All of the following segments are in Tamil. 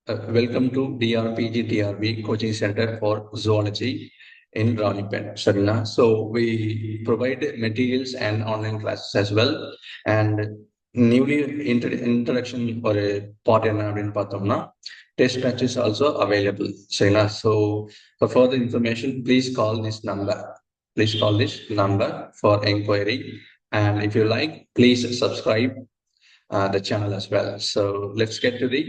Welcome to DRPG Coaching Center for Zoology in Rawleypen, Sharina. So we provide materials and online classes as well. And newly introduction or a part in Patamna, test batch is also available, Sharina. So for further information, please call this number. Please call this number for inquiry. And if you like, please subscribe the channel as well. So let's get to the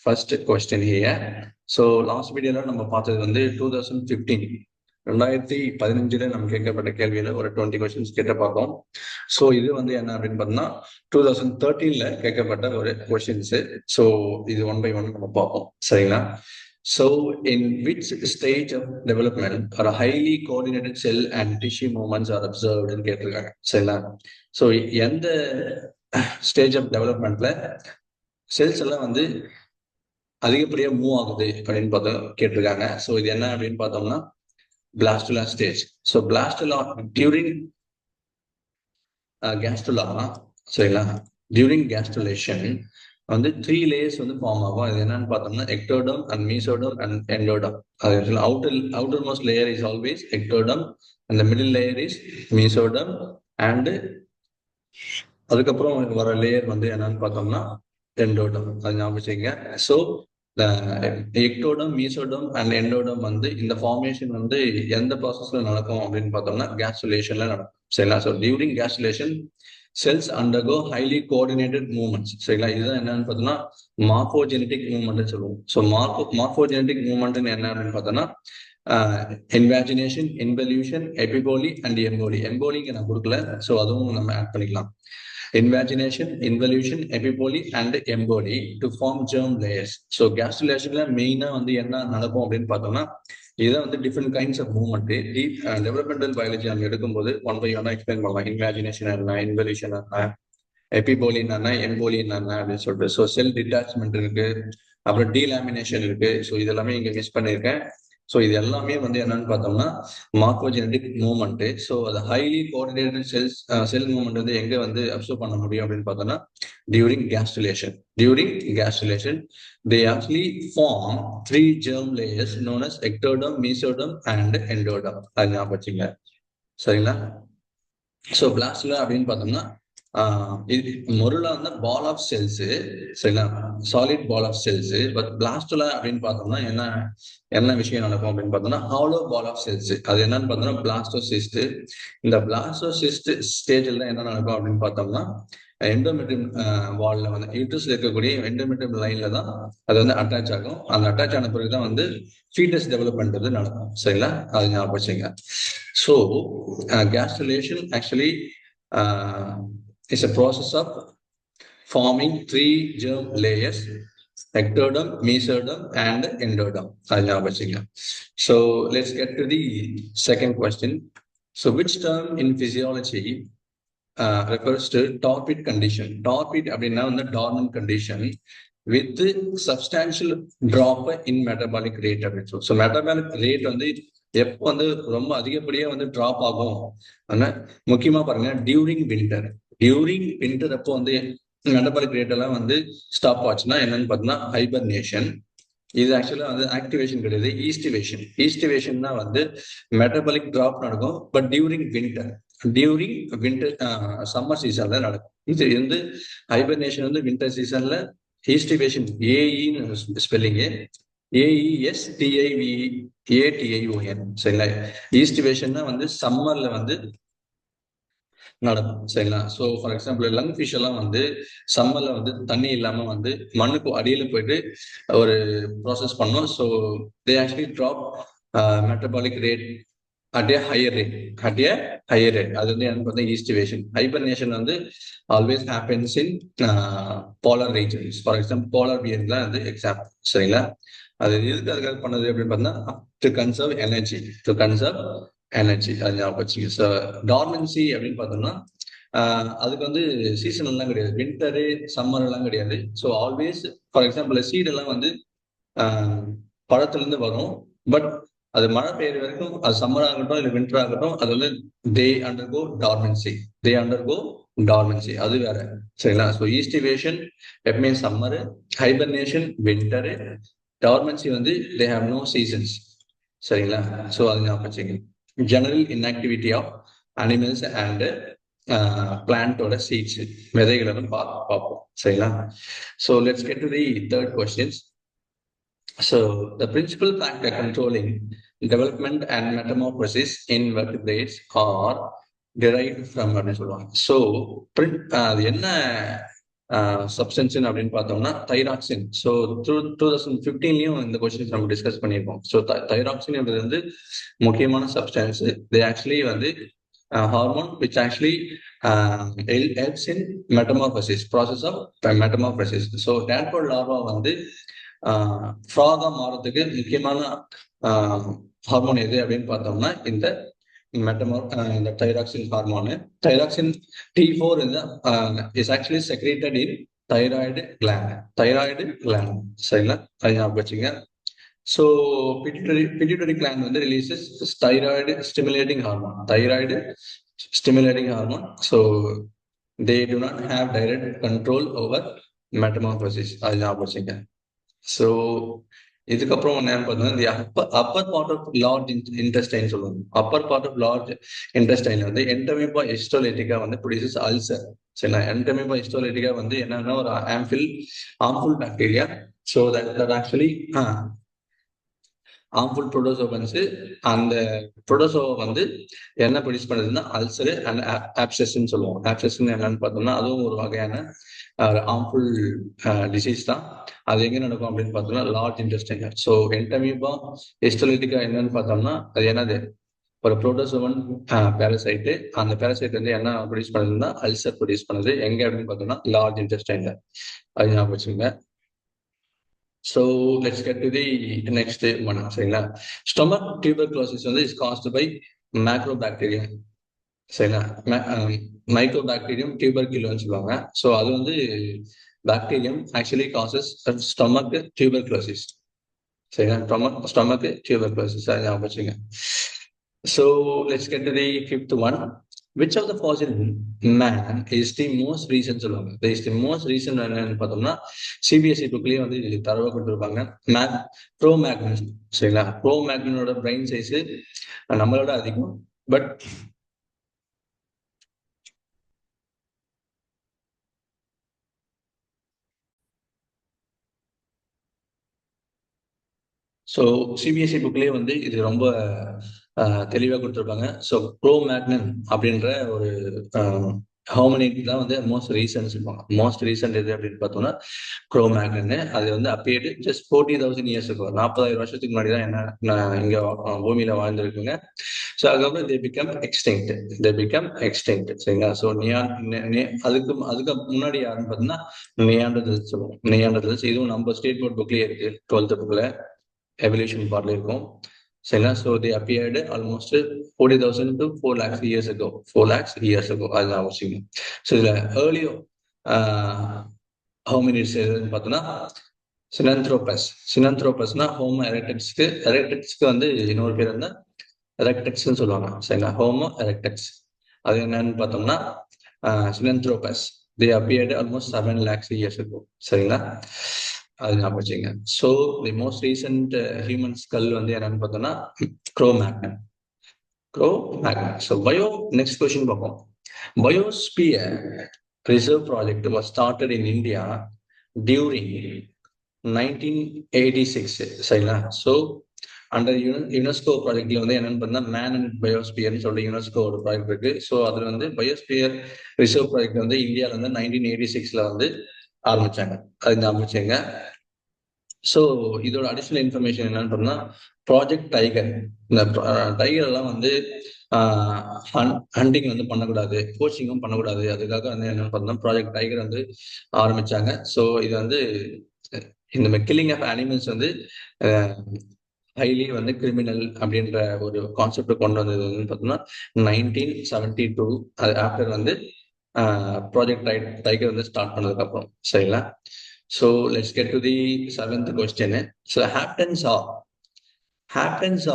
first question here. So last video நம்ம பார்த்தது வந்து 2015 நம்ம கேட்கப்பட்ட கேள்வியில ஒரு 20 கொஸ்டின்ஸ் கேட்ட பார்த்தோம். ஸோ இது வந்து என்ன அப்படின்னு பார்த்தோம்னா 2013 கேட்கப்பட்ட ஒரு கொஸ்டின்ஸ். ஸோ இது 1 by 1 நம்ம பார்ப்போம், சரிங்களா? So in which stage of development are highly coordinated cell and tissue movements are observed ன்னு கேட்டிருக்காங்க, சரிங்களா? ஸோ எந்த ஸ்டேஜ் ஆஃப் டெவலப்மெண்ட்ல செல்ஸ் எல்லாம் வந்து அதிகப்படியா மூவ் ஆகுது அப்படின்னு பார்த்தோம் கேட்டிருக்காங்க. ஸோ இது என்ன அப்படின்னு பார்த்தோம்னா blastula stage. So blastula during gastrula, சரிங்களா? டியூரிங் கேஸ்டுலேஷன் வந்து 3 லேயர்ஸ் வந்து ஃபார்ம் ஆகும். அது என்னன்னு பார்த்தோம்னா ectoderm and mesoderm and endoderm. அது outermost layer is always ectoderm and middle layer is mesoderm and அதுக்கப்புறம் வர லேயர் வந்து என்னன்னு பார்த்தோம்னா எண்டோடம். அது ஞாபகம் வச்சுக்கங்க. So ectoderm, mesoderm and endoderm வந்து இந்த ஃபார்மேஷன் வந்து எந்த ப்ராசஸ்ல நடக்கும் அப்படின்னு பார்த்தோம்னா கேஸ்டுலேஷன்ல நடக்கும், சரிங்களா? So during gastrulation cells undergo highly coordinated movements, சரிங்களா? இதுதான் என்னன்னு பார்த்தோம்னா மார்போஜெனடிக் மூவ்மெண்ட் சொல்லுவோம். ஸோ மார்போஜெனடிக் மூவ்மெண்ட் என்ன அப்படின்னு பார்த்தோம்னா invagination, involution, epiboly and emboly. எம்போலிங்க நான் கொடுக்கல, ஸோ அதுவும் நம்ம ஆட் பண்ணிக்கலாம். Invagination, involution, epipoli and emboli to form germ layers. So gastrulationல மெயினா வந்து என்ன நடக்கும் அப்படின்னு பார்த்தோம்னா இதுதான் வந்து different kinds of movement. Developmental biology நம்ம எடுக்கும்போது 1 by 1 எக்ஸ்பிளைன் பண்ணலாம். இன்வாஜினேஷன் என்ன, இன்வல்யூஷன் என்ன, எபிபோலி என்ன, எம்போலி என்ன அப்படின்னு சொல்லிட்டு. ஸோ செல் டிட்டாச்மெண்ட் இருக்கு, அப்புறம் டீலாமினேஷன் இருக்கு. ஸோ இதெல்லாமே இங்க மிஸ் பண்ணியிருக்கேன். ஸோ இது எல்லாமே வந்து என்னன்னு பார்த்தோம்னா மார்போஜெனடிக் மூவ்மெண்ட். ஸோ அது ஹைலி கோஆர்டினேட்டட் செல் மூவ்மெண்ட் வந்து எங்க வந்து அப்சர்வ் பண்ண முடியும் அப்படின்னு பார்த்தோம்னா during gastrulation. During gastrulation they actually form 3 germ layers known as ectoderm, mesoderm and endoderm. அது ஞாபகம் வச்சுங்க, சரிங்களா? ஸோ பிளாஸ்டுலா அப்படின்னு பார்த்தோம்னா இது மொருலா வந்து பால் ஆஃப் செல்ஸ், சரிங்களா? Solid ball of cells. But blastula அப்படின்னு பார்த்தோம்னா என்ன விஷயம் நடக்கும் அப்படின்னு பார்த்தோம்னா ஹாலோ பால் ஆஃப் செல்ஸ். அது என்னன்னு பார்த்தோம்னா பிளாஸ்டோசிஸ்ட். இந்த பிளாஸ்டோசிஸ்ட் ஸ்டேஜ்ல தான் என்ன நடக்கும் அப்படின்னு பார்த்தோம்னா எண்டோமெட்ரியம் வால்ல வந்து யூட்ரஸ்ல இருக்கக்கூடிய எண்டோமெட்ரியம் லைன்ல தான் அது வந்து அட்டாச் ஆகும். அந்த அட்டாச் ஆன பிறகுதான் வந்து ஃபீட்டஸ் டெவலப்மெண்ட் வந்து நடக்கும், சரிங்களா? அது ஞாபகம் வச்சுங்க. So gastrulation actually is a process of forming 3 germ layers: ectoderm, mesoderm and endoderm. So let's get to the second question. So which term in physiology refers to torpid condition? Torpid அப்படின்னா வந்து dormant condition with substantial drop in metabolic rate அப்படின்னு சொல்லுவோம். ஸோ மெட்டபாலிக் ரேட் வந்து எப்போ வந்து ரொம்ப அதிகப்படியா வந்து டிராப் ஆகும், ஆனா முக்கியமா பாருங்க டியூரிங் வின்டர் அப்போ வந்து மெட்டபாலிக் ரேட் எல்லாம் வந்து ஸ்டாப் ஆச்சுன்னா என்னன்னு பார்த்தோம்னா ஹைபர்னேஷன். இது ஆக்சுவலா வந்து ஆக்டிவேஷன் கிடையாது, ஈஸ்டிவேஷன் தான் வந்து மெட்டபாலிக் டிராப் நடக்கும். பட் டியூரிங் வின்டர் சம்மர் சீசன்ல நடக்கும். இது வந்து ஹைபர்னேஷன் வந்து வின்டர் சீசன்ல, ஈஸ்டிவேஷன் ஏஇன்னு ஸ்பெல்லிங் AESTIVATION, சரிங்களா? ஈஸ்டிவேஷன்னா வந்து சம்மர்ல வந்து நடக்கும், சரிங்களா? So for example lung fish எல்லாம் வந்து சம்மர்ல வந்து தண்ணி இல்லாம வந்து மண்ணுக்கு அடியில போயிட்டு ஒரு ப்ராசஸ் பண்ணும். So they actually drop metabolic rate at a higher rate. அது வந்து என்ன பார்த்தா ஈஸ்டிவேஷன். ஹைபர்னேஷன் வந்து always happens in polar regions. For example polar bear தான் வந்து எக்ஸாம்பிள், சரிங்களா? அது எதுக்கு அதுக்காக பண்ணது அப்படின்னு பார்த்தா டு கன்சர்வ் எனர்ஜி. அது ஞாபகம் வச்சுங்க. ஸோ டார்மன்சி அப்படின்னு பார்த்தோம்னா அதுக்கு வந்து சீசன் எல்லாம் கிடையாது, வின்டரு சம்மர் எல்லாம் கிடையாது. So always for example seed எல்லாம் வந்து பழத்துல இருந்து வரும். பட் அது மழை பெய்யுற வரைக்கும், அது சம்மர் ஆகட்டும் இல்லை வின்டர் ஆகட்டும், அது வந்து தே அண்டர்கோ டார்மன்சி. டார்மன்சி அது வேற. சரிங்களா? ஸோ ஈஸ்டிவேஷன் எப்பவுமே சம்மரு, ஹைபர்னேஷன் வின்டரு, டார்மன்சி வந்து தே ஹாவ் நோ சீசன்ஸ். சரிங்களா? ஸோ அது ஞாபகம் வச்சுங்க. General inactivity of animals and பிளான்ட்டோட சீட்ஸ் விதைகளை பார்ப்போம். சரிங்களா? So let's get to the third questions. So the principal factor controlling development and metamorphosis in vertebrates are derived from அப்படின்னு சொல்லுவாங்க. ஸோ அது என்ன சப்ஸ்டன்ஸ் அப்படின்னு பார்த்தோம்னா தைராக்சின். ஸோ 2015லயும் இந்த கொஸ்டின்ஸ் நம்ம டிஸ்கஸ் பண்ணியிருக்கோம். ஸோ தைராக்சின் வந்து முக்கியமான சப்ஸ்டன்ஸ். இது ஆக்சுவலி வந்து hormone which actually helps in metamorphosis, process of metamorphosis. So tadpole larva வந்து ஃப்ராகா மாறதுக்கு முக்கியமான ஹார்மோன் எது அப்படின்னு பார்த்தோம்னா இந்த இந்த thyroxine hormone. Thyroxine T4 is actually secreted in thyroid gland. சரிங்களா? அது ஞாபகம் வச்சுங்க. ஸோ pituitary gland வந்து releases thyroid stimulating hormone. So they do not have direct control over metamorphosis. அது ஞாபகம் வச்சுங்க. ஸோ இதுக்கப்புறம் என்னன்னு பார்த்தோம்னா upper part of large intestine சொல்லுவாங்க. Upper part of large intestine வந்து என்டமீபா ஹிஸ்டோலைட்டிகா வந்து ப்ரொடியூசஸ் அல்சர். சரிங்களா? என்டமீபா ஹிஸ்டோலைட்டிகா வந்து என்னன்னா ஒரு harmful bacteria. So that actually harmful protozoans. அந்த புரோட்டோசோவா வந்து என்ன ப்ரொடியூஸ் பண்ணுதுன்னா அல்சரு அண்ட் ஆப்சஸ்ன்னு சொல்லுவோம். ஆப்சஸ்ன்னு என்னன்னு பார்த்தோம்னா அதுவும் ஒரு வகையான ஹார்ம்ஃபுல் டிசீஸ் தான். அது எங்க நடக்கும் அப்படின்னு பார்த்தோம்னா லார்ஜ் இன்டெஸ்டைன். ஸோ என்டமீபா ஹிஸ்டோலைட்டிகா என்னன்னு பார்த்தோம்னா அது என்னது ஒரு புரோட்டோசோவன் பேரசைட்டு. அந்த பேரசைட் வந்து என்ன ப்ரொடியூஸ் பண்ணுதுன்னா அல்சர் ப்ரொடியூஸ் பண்ணுது. எங்க அப்படின்னு பார்த்தோம்னா லார்ஜ் இன்டெஸ்டைன்ல. அது ஞாபகம் வச்சுங்க. So let's get to the next one. சரிங்களா? Stomach tuberculosis வந்து is caused by macrobacteria. சரிங்களா? மைக்ரோபாக்டீரியம் டியூபர்குலோன்னு சொல்லுவாங்க. ஸோ அது வந்து bacterium actually causes stomach tuberculosis. சரிங்களா? ஸ்டொமக் டியூபர்குலோசிஸ் அது ஞாபகம் வச்சுங்க. So let's get to the fifth one. Which of the fossil man is the most recent சொல்லுவாங்க. Is the most recent என்னன்னு பார்த்தோம்னா சிபிஎஸ்இ புக்லயே வந்து தரவா கொடுத்துருப்பாங்க. ப்ரோமேக்னன். சரிங்களா? ப்ரோமேக்னனோட பிரெயின் சைஸ் நம்மளோட அதிகம். பட் ஸோ சிபிஎஸ்இ புக்லேயே வந்து இது ரொம்ப தெளிவாக கொடுத்துருப்பாங்க. ஸோ ப்ரோமேக்னன் அப்படின்ற ஒரு ஹார்மோனிக் தான் வந்து மோஸ்ட் ரீசன்ட் சொல்லுவாங்க. மோஸ்ட் ரீசன்ட் எது அப்படின்னு பார்த்தோம்னா க்ரோமேக்னன். அது வந்து அப்பேட்டு ஜஸ்ட் 40,000 years இருக்கும். 40,000 வருஷத்துக்கு முன்னாடி தான் என்ன இங்க பூமியில வாழ்ந்துருக்குங்க. ஸோ அதுக்கப்புறம் தே பிகம் எக்ஸ்டிங்க்ட். சரிங்களா? ஸோ அதுக்கு முன்னாடி யாருன்னு பார்த்தோம்னா நியாண்டர்தல்ஸ் சொல்லுவோம். நியாண்டர்தல்ஸ் இதுவும் நம்ம ஸ்டேட் போர்ட் புக்லயே இருக்கு, 12th புக்ல எவல்யூஷன் பார்ட்ல இருக்கும். சரிங்களா? So they appeared almost 40,000 to 4 lakhs years ago. 4 lakhs years ago அதுதான் அவசியம். ஸோ இதுல ஏர்லியோ ஹோமினிட்ஸ் எதுன்னு பார்த்தோம்னா சினந்த்ரோபஸ்னா ஹோமோ எரெக்டக்ஸ்க்கு வந்து இன்னொரு பேர் வந்து எரெக்டக்ஸ்ன்னு சொல்லுவாங்க. சரிங்களா? ஹோமோ எரெக்டக்ஸ் அது என்னன்னு பார்த்தோம்னா Sinanthropus. They appeared almost 7 lakhs years ago. சரிங்களா? அது ஞாபகம் வச்சுங்க. So the most recent human skull வந்து என்னன்னு பார்த்தோம்னா க்ரோமேக்னன். ஸோ நெக்ஸ்ட் கொஸ்டின் பார்ப்போம். Biosphere reserve project was started in India during 1986. சரிங்களா? ஸோ அண்டர் யுனெஸ்கோ ப்ராஜெக்ட்ல வந்து என்னன்னு பார்த்தா மேன் அண்ட் பயோஸ்பியர்னு சொல்லி யுனெஸ்கோ ஒரு ப்ராஜெக்ட் இருக்கு. ஸோ அதுல வந்து பயோஸ்பியர் ரிசர்வ் ப்ராஜெக்ட் வந்து இந்தியாவில் வந்து 1986 வந்து ஆரம்பிச்சாங்க. அது ஞாபகம் வச்சுங்க. ஸோ இதோட அடிஷனல் இன்ஃபர்மேஷன் என்னன்னு சொன்னா ப்ராஜெக்ட் டைகர். இந்த டைகர் எல்லாம் வந்து ஹண்டிங் வந்து பண்ணக்கூடாது, கோச்சிங்கும் பண்ணக்கூடாது. அதுக்காக வந்து என்னன்னு பார்த்தோம்னா ப்ராஜெக்ட் டைகர் வந்து ஆரம்பிச்சாங்க. ஸோ இது வந்து இந்த கில்லிங் ஆஃப் அனிமல்ஸ் வந்து ஹைலி வந்து கிரிமினல் அப்படின்ற ஒரு கான்செப்ட் கொண்டு வந்ததுன்னு பார்த்தோம்னா 1972. அது ஆஃப்டர் வந்து ப்ராஜெக்ட் டைகர் வந்து ஸ்டார்ட் பண்ணதுக்கு அப்புறம். சரிங்களா? So let's get to the 7th question. So haptens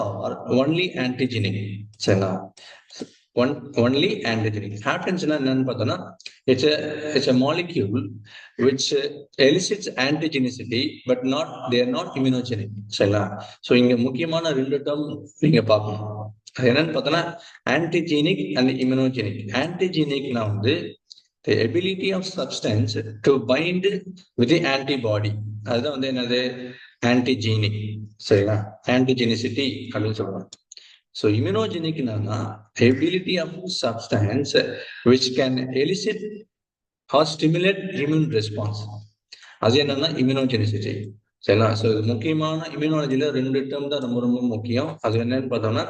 are only antigenic. சரிங்களா? only antigenic. Haptens என்னன்னு பார்த்தோம்னா it's a molecule which elicits antigenicity but they are not immunogenic. சரிங்களா? ஸோ இங்க முக்கியமான ரெண்டு டேர்ம் நீங்க பார்க்கணும். அது என்னன்னு பார்த்தோம்னா ஆன்டிஜெனிக் அண்ட் இம்யூனோஜெனிக். ஆன்டிஜெனிக்னா வந்து the ability of substance to bind with the antibody. அதுதான் வந்து என்னது ஆன்டிஜெனிக். சரிங்களா? ஆன்டிஜெனிசிட்டி அப்படின்னு சொல்லுவாங்க. So immunogenic என்னன்னா ability of substance which can elicit or stimulate immune response. அது என்னன்னா immunogenicity. சரிங்களா? ஸோ முக்கியமான இம்யூனாலஜில ரெண்டு டேர்ம் தான் ரொம்ப ரொம்ப முக்கியம். அது என்னன்னு பார்த்தோம்னா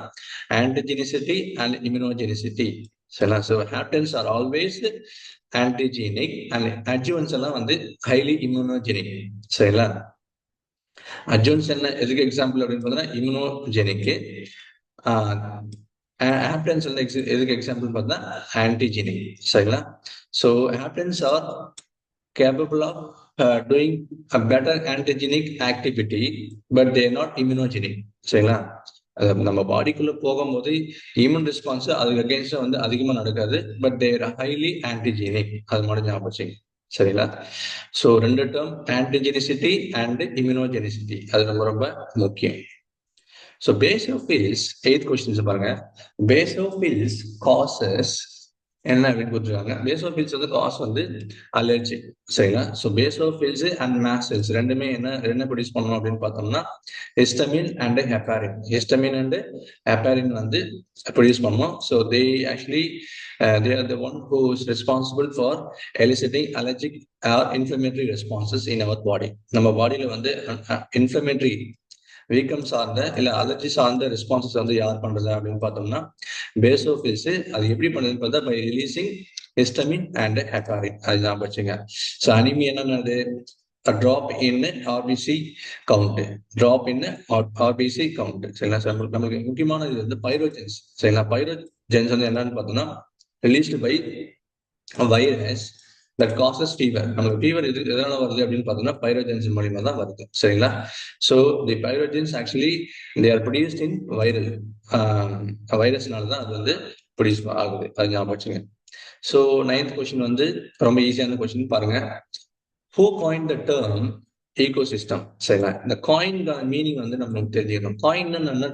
ஆன்டிஜெனிசிட்டி அண்ட் இம்யூனோஜெனிசிட்டி. சரிங்களா? So haptens are always antigenic and adjuvants எல்லாம் வந்து ஹைலி இம்யூனோஜெனிக். சரிங்களா? அட்ஜுவன்ஸ் என்ன எதுக்கு எக்ஸாம்பிள் அப்படின்னு பார்த்தோம்னா இம்யூனோஜெனிக். ஹேப்டன்ஸ் வந்து எதுக்கு எக்ஸாம்பிள் பார்த்தா ஆன்டிஜெனிக். சரிங்களா? So haptens are capable of doing a better antigenic activity but they are not immunogenic. சரிங்களா? நம்ம பாடிக்குள்ள போகும்போது இம்யூன் ரெஸ்பான்ஸ் அதுக்கு அகேன்ஸ்டா வந்து அதிகமா நடக்காது. But they're highly antigenic. அது மட்டும் ஞாபகம் வச்சுங்க. சரிங்களா? ஸோ ரெண்டு டேர்ம் ஆன்டிஜெனிசிட்டி அண்ட் இம்யூனோஜெனிசிட்டி அது ரொம்ப ரொம்ப முக்கியம். ஸோ பேசோஃபில்ஸ் 8th கொஸ்டின்ஸ் பாருங்க. பேசோஃபில்ஸ் காசஸ் என்ன அப்படின்னு கொடுத்துருக்காங்க. பேசோஃபில்ஸ் வந்து காஸ் வந்து அலர்ஜி. சரிங்களா? So basophils and mast cells ரெண்டுமே என்ன ப்ரொடியூஸ் பண்ணணும் அப்படின்னு பார்த்தோம்னா histamine and heparin. Histamine and heparin வந்து ப்ரொடியூஸ் பண்ணணும். So they actually they are the one who is responsible for eliciting allergic or inflammatory responses in our body. நம்ம பாடியில வந்து இன்ஃப்ளமேட்டரி வீக்கம் சார்ந்த இல்ல அலர்ஜி சார்ந்த ரெஸ்பான்சஸ் வந்து யார் பண்றது அப்படின்னு பார்த்தோம்னா பேசோஃபில்ஸ். அது எப்படி பண்ணுறதுன்னு பார்த்தா by releasing histamine and heparin. அது ஞாபகம் வச்சுங்க. ஸோ அனிமி என்னது drop in RBC count. Drop in RBC count. சரிங்களா? நமக்கு முக்கியமான இது வந்து பைரோஜென்ஸ். சரிங்களா? பைரோஜென்ஸ் வந்து என்னன்னு பார்த்தோம்னா released by virus that causes fever. நமக்கு ஃபீவர் எதனால வருது அப்படின்னு பார்த்தோம்னா பைரோஜென்ஸ் மூலியமா தான் வருது. சரிங்களா? So the pyrogens actually they are produced in viral. வைரஸ்னால தான் அது வந்து ப்ரொடியூஸ் ஆகுது. அது ஞாபகம் வச்சுங்க. ஸோ 9th கொஸ்டின் வந்து ரொம்ப ஈஸியான கொஸ்டின் பாருங்க. Who coined the term ecosystem? சரிங்களா? இந்த காயின்கான மீனிங் வந்து நம்மளுக்கு தெரிஞ்சுக்கணும். காயின் என்ன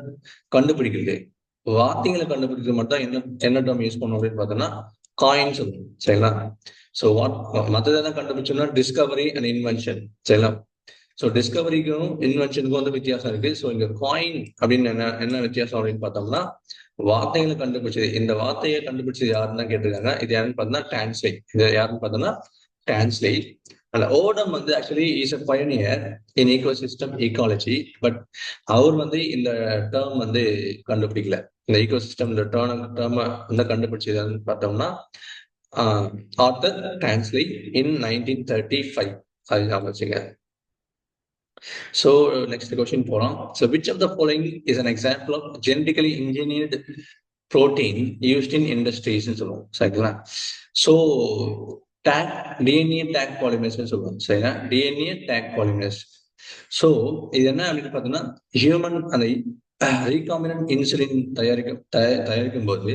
கண்டுபிடிக்கிறது, வார்த்தைகளை கண்டுபிடிக்கிறது மட்டும் என்ன டேர்ம் யூஸ் பண்ணணும் அப்படின்னு பார்த்தோம்னா காயின் சொல்லணும். சரிங்களா? ஸோ மற்றதெல்லாம் கண்டுபிடிச்சோம்னா டிஸ்கவரி அண்ட் இன்வென்ஷன். சரிங்களா? ஸோ டிஸ்கவரிக்கும் இன்வென்ஷனுக்கும் வந்து வித்தியாசம் இருக்கு. ஸோ இங்க காயின் அப்படின்னு என்ன வித்தியாசம் அப்படின்னு பார்த்தோம்னா வார்த்தைகளை கண்டுபிடிச்சது. இந்த வார்த்தையை கண்டுபிடிச்சது யாருன்னு தான் கேட்டிருக்காங்க. இது யாருன்னு பார்த்தோம்னா டான்ஸ்லேட். இது யாருன்னு பார்த்தோம்னா டான்ஸ்லேட். அந்த ஓடம் வந்து actually is a pioneer in ecosystem ecology. But அவர் வந்து இந்த டேர்ம் வந்து கண்டுபிடிக்கல. இந்த ஈகோசிஸ்டம் இந்த டேர்ம் வந்து கண்டுபிடிச்சதுன்னு பார்த்தோம்னா ஆர்தர் டான்ஸ்லி இன் 1935. அது ஞாபகம் வச்சுங்க. So next question போலாம். So which of the following is an example of genetically engineered protein used in industries ன்னு சொல்லுவோம். சரிங்களா? ஸோ டிஎன்ஏ டேக் பாலிமரேஸ் சொல்லுவோம். சரிங்களா? DNA take polymerase. ஸோ இது என்ன அப்படின்னு பார்த்தோம்னா ஹியூமன் அந்த ரீகாம்பினன்ட் இன்சுலின் தயாரிக்கும் போது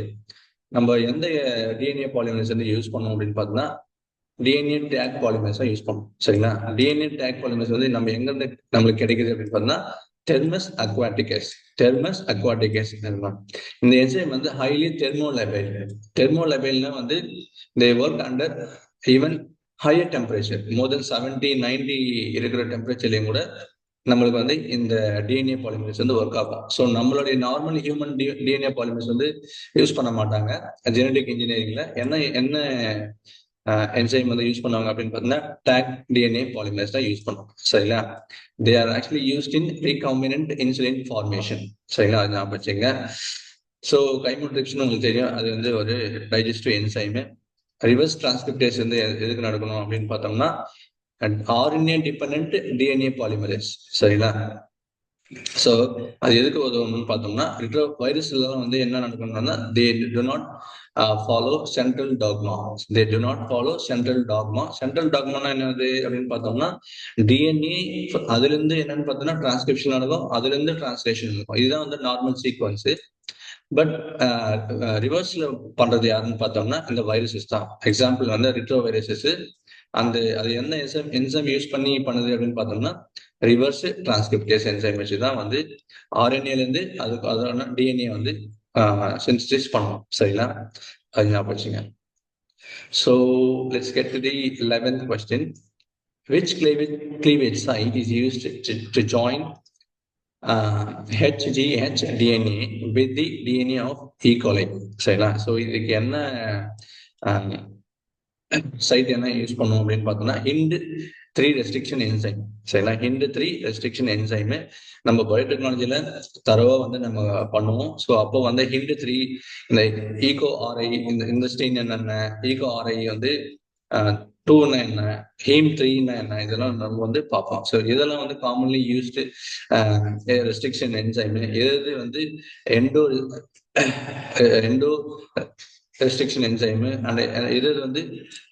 நம்ம எந்த டிஎன்ஏ பாலிமரேஸ் வந்து யூஸ் பண்ணோம் அப்படின்னு பார்த்தோம்னா டிஎன்ஏ டேக் பாலிமரேஸா யூஸ் பண்ணும். சரிங்களா? டிஎன்ஏ டேக் பாலிமரேஸ் வந்து நம்ம எங்க இருந்து நம்மளுக்கு கிடைக்குது அப்படின்னு பார்த்தோம்னா தெர்மஸ் அக்வாட்டிகஸ். தெர்மஸ் அக்வாட்டிகஸ் இந்த என்சைம் வந்து ஹைலி தெர்மோலைபைல். தெர்மோலைபைல்னா வந்து they work under even higher temperature more than 70-90 இருக்கிற டெம்பரேச்சர்லயும் கூட நம்மளுக்கு வந்து இந்த டிஎன்ஏ பாலிமரேஸ் வந்து ஒர்க் ஆகும். ஸோ நம்மளுடைய நார்மல் ஹியூமன் டிஎன்ஏ பாலிமரேஸ் வந்து யூஸ் பண்ண மாட்டாங்க ஜெனடிக் இன்ஜினியரிங்ல. என்ன என்சைம் வந்து யூஸ் பண்ணுவாங்க அப்படின்னு பார்த்தீங்கன்னா டேக் டிஎன்ஏ பாலிமரேஸ் தான் யூஸ் பண்ணுவாங்க. சரிங்களா? They are actually used in recombinant insulin formation. சரிங்களா? அது ஞாபகம் வச்சுங்க. ஸோ கைமோட்ரிப்ஸ்னு உங்களுக்கு தெரியும். அது வந்து ஒரு டைஜஸ்டிவ் என்சைம். ரிவர்ஸ் டிரான்ஸ்கிரிப்டேஸ் வந்து எதுக்கு நடக்கணும் அப்படின்னு பார்த்தோம்னா ஆர்என்ஏ டிபெண்டன்ட் டிஎன்ஏ பாலிமரேஸ். சரிங்களா? ஸோ அது எதுக்கு உதவணும்னு பார்த்தோம்னா வைரஸ் எல்லாம் வந்து என்ன நடக்கணும்னா they do not follow central dogma. They do not follow central dogma. Central டாக்மானா என்னது அப்படின்னு பார்த்தோம்னா டிஎன்ஏ அதுல இருந்து என்னன்னு பார்த்தோம்னா டிரான்ஸ்கிரிப்ஷன் நடக்கும், அதுல இருந்து டிரான்ஸ்லேஷன் நடக்கும். இதுதான் வந்து நார்மல் சீக்வன்ஸ். பட் ரிவர்ஸ்ல பண்றது யாருன்னு பார்த்தோம்னா இந்த வைரஸஸ் தான். எக்ஸாம்பிள் வந்து ரிட்ரோ வைரஸஸ். அது என்ன என்சைம் யூஸ் பண்ணி பண்ணுது அப்படின்னு பார்த்தோம்னா ரிவர்ஸ் டிரான்ஸ்கிரிப்டேஸ் என்சைம் வச்சு தான் வந்து ஆர்என்ஏல இருந்து அதோட டிஎன்ஏ வந்து சிந்தசிஸ் பண்ணும். சரிங்களா? அது ஞாபகம் வச்சுங்க. So let's get to the 11th question. Which cleavage site is used to join HGH DNA with the DNA of E. coli? சரிங்களா? ஸோ இதுக்கு என்ன சைட் என்ன யூஸ் பண்ணுவோம் அப்படின்னு பார்த்தோம்னா HIND3 ரெஸ்ட்ரிக்ஷன் என்சைம். சரிங்களா? HIND3 ரெஸ்ட்ரிக்ஷன் என்சைம் நம்ம பயோடெக்னாலஜில தரவா வந்து நம்ம பண்ணுவோம். ஸோ அப்போ வந்து HIND3 இந்த ஈகோ ஆர்ஐ இந்த ஸ்டெயின் என்னென்ன, ஈகோ ஆர்ஐ வந்து 2ன்னா என்ன, HEME3ன்னா என்ன, இதெல்லாம் நம்ம வந்து பார்ப்போம். ஸோ இதெல்லாம் வந்து காமன்லி யூஸ்டு ரெஸ்ட்ரிக்ஷன் என்சைம். எது வந்து எண்டோ ரெஸ்ட்ரிக்ஷன் என்சைம் அண்ட் எது வந்து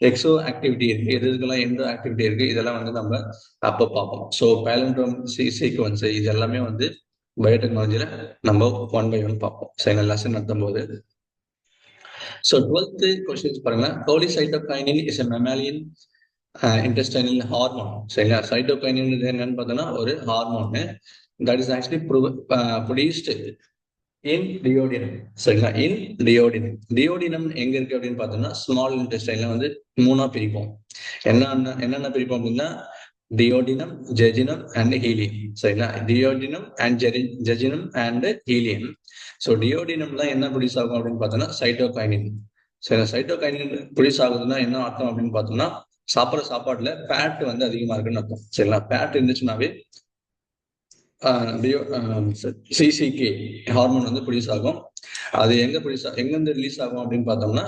எக்ஸோ ஆக்டிவிட்டி இருக்கு, எதுக்கெல்லாம் எண்டோ ஆக்டிவிட்டி இருக்கு, இதெல்லாம் வந்து நம்ம அப்போ பார்ப்போம். ஸோ பேலண்ட்ரோம் சீக்வன்ஸ் இது எல்லாமே வந்து பயோடெக்னாலஜியில நம்ம 1 by 1 பார்ப்போம். சரி, லெசன் நடத்தும் போது. ஸோ 12th கொஸ்டின்ஸ் பாருங்க. Cholecystokinin is a mammalian intestinal hormone. சரிங்களா? சைட்டோகைனின் என்னன்னு பார்த்தோம்னா ஒரு hormone that is actually produced in duodenum. சரிங்களா? In duodenum. டியோடினம் எங்க இருக்கு அப்படின்னு பார்த்தோம்னா ஸ்மால் இன்டெஸ்டைன்ல வந்து 3ஆ பிரிப்போம். என்னென்ன பிரிப்போம் அப்படின்னா டியோடினம், ஜெஜினம் அண்ட் ஹீலியம். சரிங்களா? Duodenum and jejunum and ileum. So டியோடினம்ல என்ன ப்ரொடியூஸ் ஆகும் அப்படின்னு பார்த்தோம்னா சைட்டோகைனின். சரி, சைட்டோகைனின் ப்ரொடியூஸ் ஆகுதுன்னா என்ன அர்த்தம் அப்படின்னு பார்த்தோம்னா சாப்பிட்ற சாப்பாட்டுல ஃபேட் வந்து அதிகமா இருக்குன்னு அர்த்தம். சரிங்களா? ஃபேட் இருந்துச்சுன்னாவே சிசிகே ஹார்மோன் வந்து ப்ரொடியூஸ் ஆகும். அது எங்கிருந்து ரிலீஸ் ஆகும் அப்படின்னு பார்த்தோம்னா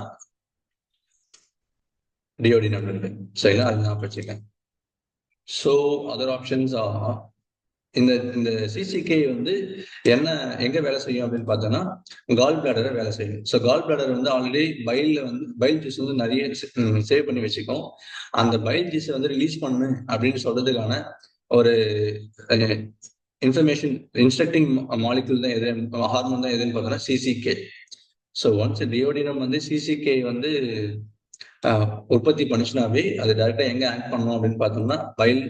டியோடினம் இருக்கு. சரிங்களா? அது நான் வச்சுக்கேன். ஸோ அதர் ஆப்ஷன்ஸ் இந்த சிசிகே வந்து எங்க வேலை செய்யும் அப்படின்னு பார்த்தோம்னா கால் பிளாடரை வேலை செய்யும். ஸோ கால் பிளாடர் வந்து ஆல்ரெடி பைல் ஜூஸ் வந்து நிறைய சேவ் பண்ணி வச்சுக்கும். அந்த பைல் ஜூஸை வந்து ரிலீஸ் பண்ணு அப்படின்னு சொல்றதுக்கான ஒரு இன்ஃபர்மேஷன் இன்ஸ்ட்ரக்டிங் மாலிகுல் தான் எது, ஹார்மோன் தான் எதுன்னு பார்த்தோம்னா சிசிகே. ஸோ ஒன்ஸ் டியோடினம் வந்து சிசிகே வந்து உற்பத்தி பண்ணுச்சுனாவே அது டைரக்டா எங்க ஆக்ட் பண்ணும் அப்படின்னு பார்த்தோம்னா கால்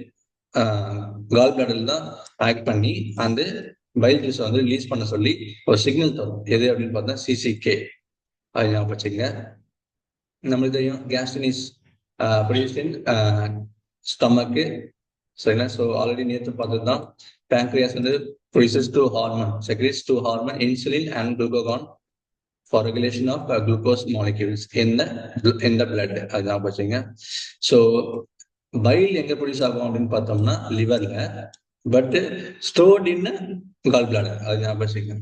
பிளாடர்ல தான் ஆக்ட் பண்ணி அந்த பைல் ஜூஸ் வந்து ரிலீஸ் பண்ண சொல்லி ஒரு சிக்னல் தரும். எது அப்படின்னு பார்த்தா சிசிகே. அது ஞாபகம் வச்சுங்க. நம்மளுக்கு தெரியும் கேஸ்ட்ரின் இஸ் ப்ரொடியூஸ்ட் இன் ஸ்டமக்கு. சரிங்களா? ஸோ ஆல்ரெடி நேற்று பார்த்தது தான் pancreas வந்து produces 2 hormone, secretes 2 hormone, insulin and glucagon for regulation of glucose molecules in the blood. அது ஞாபகம் வச்சுங்க. ஸோ பைல் எங்க ப்ரொடியூஸ் ஆகும் அப்படின்னு பார்த்தோம்னா லிவர்ல, but stored in gall bladder. அது ஞாபகம் வச்சுங்க.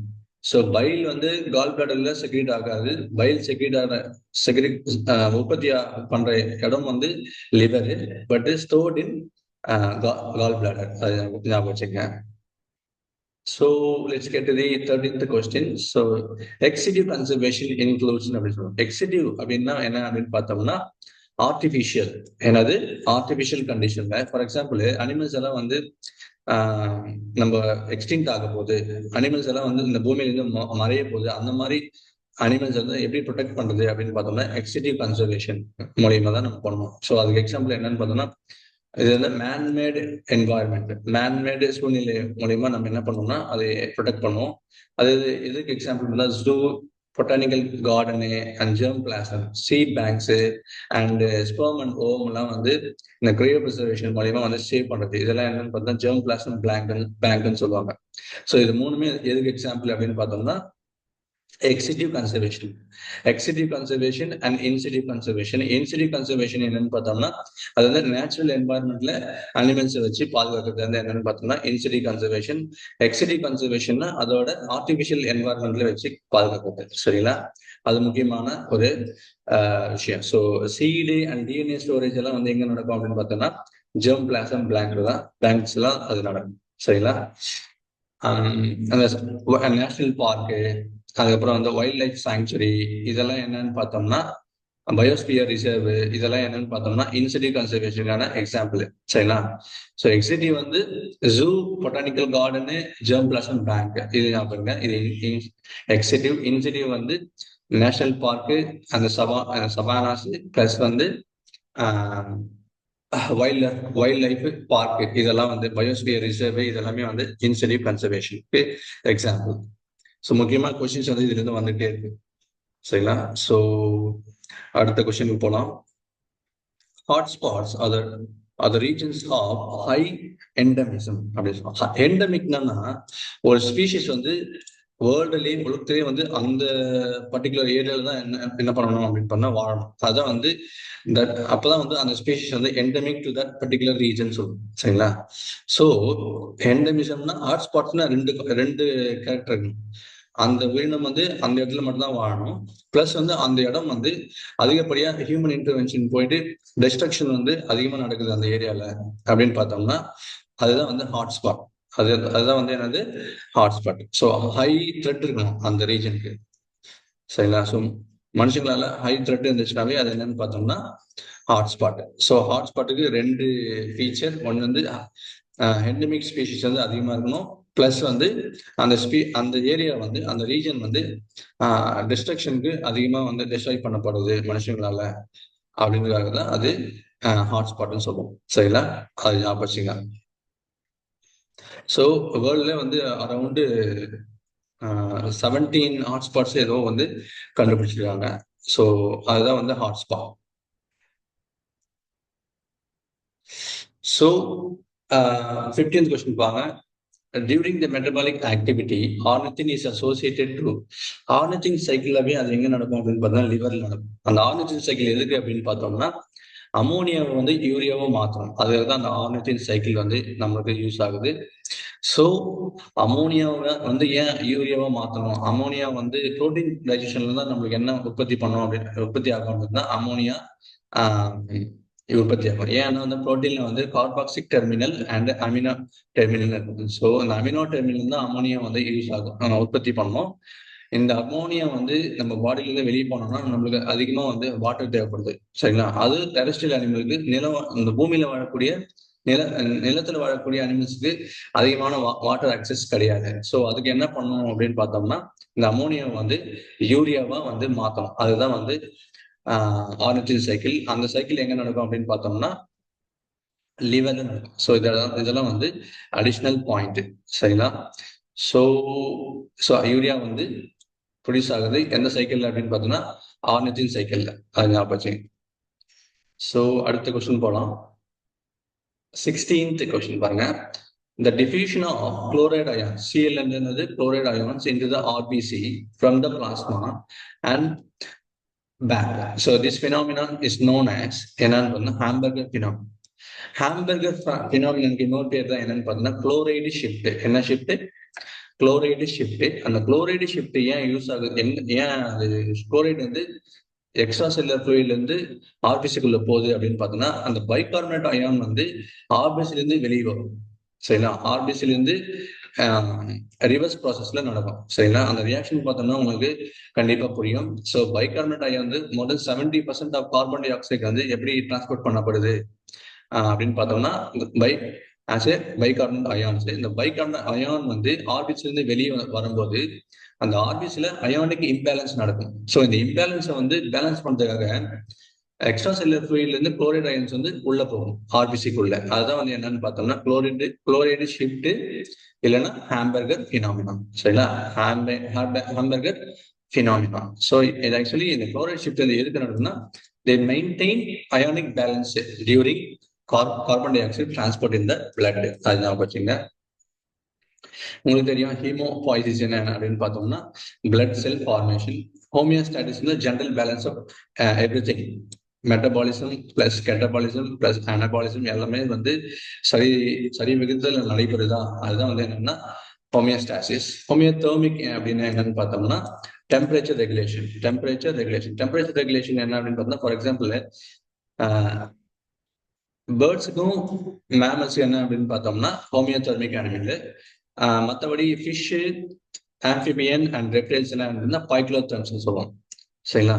ஸோ பைல் வந்து கால் பிளாடர்ல செக்ரீட் ஆகாது. பைல் உற்பத்தி பண்ற இடம் வந்து liver, but stored in gall bladder. அது ஞாபகம் வச்சுங்க. So let's get to the 13th question. So ex-situ conservation includes ex-situ அப்படின்னா என்ன அப்படின்னு பார்த்தோம்னா ஆர்டிபிஷியல். என்னது? ஆர்டிபிஷியல் கண்டிஷன்ல ஃபார் எக்ஸாம்பிள் அனிமல்ஸ் எல்லாம் வந்து நம்ம எக்ஸ்டிங்க்ட் ஆக போகுது, அனிமல்ஸ் எல்லாம் வந்து இந்த பூமியிலிருந்து மறைய போகுது, அந்த மாதிரி அனிமல்ஸ் வந்து எப்படி ப்ரொடெக்ட் பண்றது அப்படின்னு பார்த்தோம்னா எக்ஸ்-சிட்டு கன்சர்வேஷன் மூலியமா தான் நம்ம பண்ணணும். ஸோ அதுக்கு எக்ஸாம்பிள் என்னன்னு பார்த்தோம்னா இது வந்து மேன்மேடு என்வாயர்மெண்ட், மேன்மேடு சூழ்நிலை மூலியமா நம்ம என்ன பண்ணோம்னா அதை ப்ரொடெக்ட் பண்ணுவோம். அது இதுக்கு எக்ஸாம்பிள் தான் zoo, botanical garden and germ plasm, seed banks and sperm and ஓம் எல்லாம் வந்து இந்த கிரையோ ப்ரிசர்வேஷன் மூலியமா வந்து சேவ் பண்றது. இதெல்லாம் என்னன்னு பார்த்தா ஜெர்ம் பிளாசம் பிளாங்க்னு சொல்லுவாங்க. ஸோ இது மூணுமே எதுக்கு எக்ஸாம்பிள் அப்படின்னு பார்த்தோம்னா ex-situ conservation and in-situ conservation. In-situ conservation என்னன்னு பார்த்தோம்னா அது வந்து நேச்சுரல் என்வாயர்மெண்ட்ல அனிமல்ஸ் வச்சு பாதுகாக்கிறது வந்து என்னன்னு பார்த்தோம்னா in-situ conservation. ex-situ conservation அதோட ஆர்டிபிஷியல் என்வாயர்மெண்ட்ல வச்சு பாதுகாக்கிறது. சரிங்களா? அது முக்கியமான ஒரு விஷயம். So seed and DNA storage எல்லாம் வந்து எங்க நடக்கும் அப்படின்னு பார்த்தோம்னா ஜெர்ம் பிளாசம் பிளாங்க்ஸ் எல்லாம் அது நடக்கும். சரிங்களா? அந்த நேஷனல் பார்க்கு, அதுக்கப்புறம் வந்து வைல்ட் லைஃப் சாங்சுரி, இதெல்லாம் என்னன்னு பார்த்தோம்னா பயோஸ்பியர் ரிசர்வ், இதெல்லாம் என்னன்னு பார்த்தோம்னா இன்சிட்டிவ் கன்சர்வேஷனுக்கான எக்ஸாம்பிள். சரிங்களா? ஸோ எக்ஸிட்டிவ் வந்து zoo, botanical garden, germ plasm bank, இது ஞாபகம். இது எக்ஸிட்டிவ். இன்சிட்டிவ் வந்து நேஷனல் பார்க்கு, அந்த சபானாஸ், பிளஸ் வந்து வைல்ட் லைஃப் பார்க், இதெல்லாம் வந்து பயோஸ்பியர் ரிசர்வ், இதெல்லாமே வந்து இன்சிட்டிவ் கன்சர்வேஷனுக்கு எக்ஸாம்பிள். ஸோ முக்கியமான கொஸ்டின்ஸ் வந்து இதுல இருந்து வந்துட்டே இருக்கு. சரிங்களா? ஸோ அடுத்த கொஸ்டினுக்கு போகலாம். ஹாட்ஸ்பாட்ஸ் அது ரீஜன்ஸ் ஆஃப் ஹை எண்டமிசம் அப்படின்னு சொல்லுவாங்க. எண்டமிக்னா ஒரு ஸ்பீஷிஸ் வந்து வேர்ல்டுலேயே உலகத்திலேயே வந்து அந்த பர்டிகுலர் ஏரியால தான் என்ன பண்ணணும் அப்படின்னு பண்ணா வாழணும். அதான் வந்து அப்பதான் வந்து அந்த ஸ்பீஷிஸ் வந்து endemic to that particular region சொல்லுவோம். சரிங்களா? ஸோ எண்டமிசம்னா ஹாட்ஸ்பாட்ஸ்னா ரெண்டு கேரக்டர் இருக்கு. அந்த உயிரினம் வந்து அந்த இடத்துல மட்டும்தான் வாழணும். பிளஸ் வந்து அந்த இடம் வந்து அதிகப்படியா ஹியூமன் இன்டர்வென்ஷன் போயிட்டு டெஸ்ட்ரக்ஷன் வந்து அதிகமா நடக்குது அந்த ஏரியால அப்படின்னு பார்த்தோம்னா அதுதான் வந்து ஹாட்ஸ்பாட். அதுதான் வந்து என்னது ஹாட்ஸ்பாட். ஸோ ஹை த்ரெட் இருக்கணும் அந்த ரீஜனுக்கு. சரிங்களா? ஸோ மனுஷங்களால ஹை த்ரெட் இருந்துச்சுனாவே அது என்னன்னு பார்த்தோம்னா ஹாட்ஸ்பாட். ஸோ ஹாட்ஸ்பாட்டுக்கு ரெண்டு ஃபீச்சர். ஒன்று வந்து எண்டமிக் ஸ்பீஷிஸ் வந்து அதிகமாக இருக்கணும். பிளஸ் வந்து அந்த ஏரியா வந்து அந்த ரீஜன் வந்து டிஸ்ட்ரக்ஷனுக்கு அதிகமாக வந்து டிஸ்ட்ராய் பண்ணப்படுது மனுஷங்களால அப்படின்றதுக்காக தான் அது ஹாட்ஸ்பாட்னு சொல்லுவோம். சரிங்களா? அது ஞாபகம் வச்சுங்க. ஸோ வேர்ல்ட்ல வந்து அரௌண்டு 17 ஹாட்ஸ்பாட்ஸ் ஏதோ வந்து கண்டுபிடிச்சிருக்காங்க. ஸோ அதுதான் வந்து ஹாட்ஸ்பாட். ஸோ 15th கொஸ்டின் பாருங்க. During the metabolic activity, ornithine is associated to ornithine சைக்கிளாவே அது எங்க நடக்கும் அப்படின்னு பார்த்தா லிவர்ல நடக்கும். அந்த ஆர்னித்தின் சைக்கிள் எதுக்கு அப்படின்னு பார்த்தோம்னா அமோனியாவை வந்து யூரியாவை மாற்றணும். அதுதான் அந்த ஆர்னித்தின் சைக்கிள் வந்து நம்மளுக்கு யூஸ் ஆகுது. ஸோ அமோனியாவை வந்து ஏன் யூரியாவா மாற்றணும்? அமோனியா வந்து புரோட்டீன் டைஜஷன்ல தான் நம்மளுக்கு என்ன உற்பத்தி பண்ணோம் அப்படின்னு உற்பத்தி ஆகும் அப்படின்னா அமோனியா உற்பத்தி ஆகும். ஏன்னா வந்து புரோட்டீன்ல வந்து carboxylic terminal and amino terminal இருக்குது. ஸோ இந்த அமினோ டெர்மினல் தான் அமோனியா வந்து யூஸ் ஆகும், உற்பத்தி பண்ணோம். இந்த அமோனியா வந்து நம்ம பாடியில இருந்து வெளியே போனோம்னா நம்மளுக்கு அதிகமா வந்து வாட்டர் தேவைப்படுது. சரிங்களா? அது டெரஸ்ட்ரியல் அனிமலுக்கு இந்த பூமியில வாழக்கூடிய நிலத்துல வாழக்கூடிய அனிமல்ஸ்க்கு அதிகமான வாட்டர் ஆக்சஸ் கிடையாது. ஸோ அதுக்கு என்ன பண்ணணும் அப்படின்னு பார்த்தோம்னா இந்த அமோனியாவை வந்து யூரியாவா வந்து மாற்றணும். அதுதான் வந்து ஆர்னித்தின் சைக்கிள். அந்த சைக்கிள் எங்க நடக்கும் அப்படின்னு பார்த்தோம்னா லிவர்ல நடக்கும். ஸோ இதெல்லாம் வந்து அடிஷ்னல் பாயிண்ட். சரிங்களா? ஸோ யூரியா வந்து ப்ரொடியூஸ் ஆகுது எந்த சைக்கிள் அப்படின்னு பார்த்தோம்னா ஆர்னித்தின் சைக்கிள்ல. அது ஞாபகம். ஸோ அடுத்த கொஸ்டின் போகலாம். 16th கொஸ்டின் பாருங்க. The diffusion of chloride ions, Cl என்னது chloride ions into the RBC from the plasma and back. So this phenomenon is known as என்னன்னு Hamburger phenomenon. Hamburger phenomenon இன்னொரு பேர் தான் என்னன்னு பார்த்தீங்கன்னா குளோரைடு ஷிஃப்ட். என்ன ஷிஃப்ட்? Chloride shift. அந்த குளோரைடு ஷிஃப்ட் ஏன் யூஸ் ஆகுது? ஏன் அது குளோரைடு வந்து எக்ஸ்ட்ரா செல்லுலர் ஃப்ளூயிட்ல இருந்து ஆர்பிசிக்குள்ள போகுது அப்படின்னு பார்த்தோம்னா அந்த பைகார்பனேட் அயான் வந்து ஆர்பிசில இருந்து வெளியே வரும். சரிங்களா? ஆர்பிசில இருந்து ரிவர்ஸ் ப்ராசஸ்ல நடக்கும். சரிங்களா? அந்த ரியாக்ஷன் பார்த்தோம்னா உங்களுக்கு கண்டிப்பா புரியும். ஸோ பைகார்பனேட் அயான் வந்து மோர் தென் 70% ஆஃப் கார்பன் டை ஆக்சைடு வந்து எப்படி டிரான்ஸ்போர்ட் பண்ணப்படுது அப்படின்னு பார்த்தோம்னா பைகார்பனேட் அயான்ஸ். இந்த பைகார்பனேட் அயான் வந்து ஆர்பிசில இருந்து வெளியே வரும்போது அந்த ஆர்பிசில அயானிக் இம்பேலன்ஸ் நடக்கும். ஸோ இந்த இம்பேலன்ஸை வந்து பேலன்ஸ் பண்றதுக்காக எக்ஸ்ட்ரா செல்லுலர் ஃப்ளூயிட்ல இருந்து குளோரைடு அயன்ஸ் வந்து உள்ள போகும் ஆர்பிசிக்குள்ள. அதுதான் வந்து என்னன்னு பார்த்தோம்னா குளோரைடு ஷிஃப்ட் இல்லைன்னா ஹாம்பர்கர் ஃபினாமினா. சரிங்களா? Hamburger phenomena. ஸோ இது ஆக்சுவலி இந்த குளோரைடு ஷிஃப்ட் வந்து எதுக்கு நடக்குதுன்னா they maintain ionic balance during carbon dioxide transport in the blood. அது ஞாபகம் வச்சுங்க. உங்களுக்கு தெரியும் ஹீமோபாய்சிஸ் என்ன அப்படின்னு பார்த்தோம்னா blood cell formation. Homeostasis general balance of everything. Metabolism plus catabolism plus anabolism எல்லாமே வந்து சரி விகிதத்தில் நடைபெறுதா? அதுதான் வந்து என்னன்னா ஹோமியோஸ்டாசிஸ். ஹோமியோதெர்மிக் அப்படின்னு என்னன்னு பார்த்தோம்னா டெம்பரேச்சர் ரெகுலேஷன். டெம்பரேச்சர் ரெகுலேஷன் என்ன அப்படின்னு பார்த்தோம்னா ஃபார் எக்ஸாம்பிள் பேர்ட்ஸுக்கும் மேமல்ஸுக்கும் என்ன அப்படின்னு பார்த்தோம்னா ஹோமியோதெர்மிக் அனிமல். மற்றபடி ஃபிஷ், ஆம்பிபியன் அண்ட் ரெப்டைல்ஸ் என்ன பைக்ளோதெர்ம்ஸ் சொல்லுவோம். சரிங்களா?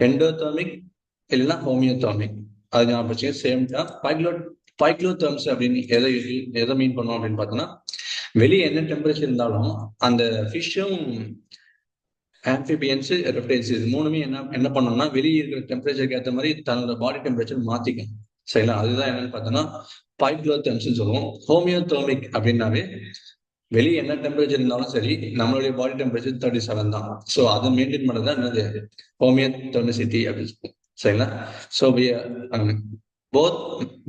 எண்டோதெர்மிக் இல்லைன்னா ஹோமியோதெர்மிக். அது ஞாபகம் வச்சுங்க. சேம் தான் பைக்ளோதெர்ம்ஸ் அப்படின்னு எதை மீன் பண்ணுவோம் அப்படின்னு பார்த்தோம்னா, வெளியே என்ன டெம்பரேச்சர் இருந்தாலும் அந்த ஃபிஷ்ஷும் ஆம்பிபியன்ஸ் ரெப்டைல்ஸ் இது மூணுமே என்ன பண்ணோம்னா, வெளியே இருக்கிற டெம்பரேச்சருக்கு ஏற்ற மாதிரி தன்னோட பாடி டெம்பரேச்சர் மாத்திக்கும். சரிங்களா? அதுதான் என்னன்னு பார்த்தோம்னா பைக்ளோதெர்ம்ஸ் சொல்லுவோம். ஹோமியோதெர்மிக் அப்படின்னாவே வெளியே என்ன டெம்பரேச்சர் இருந்தாலும் சரி, நம்மளுடைய பாடி டெம்பரேச்சர் 37 தான். ஸோ அதை மெயின்டைன் பண்ணது தான் என்னது ஹோமியோதெர்மிசிட்டி அப்படின்னு சொல்லுவோம். சரிங்களா? So both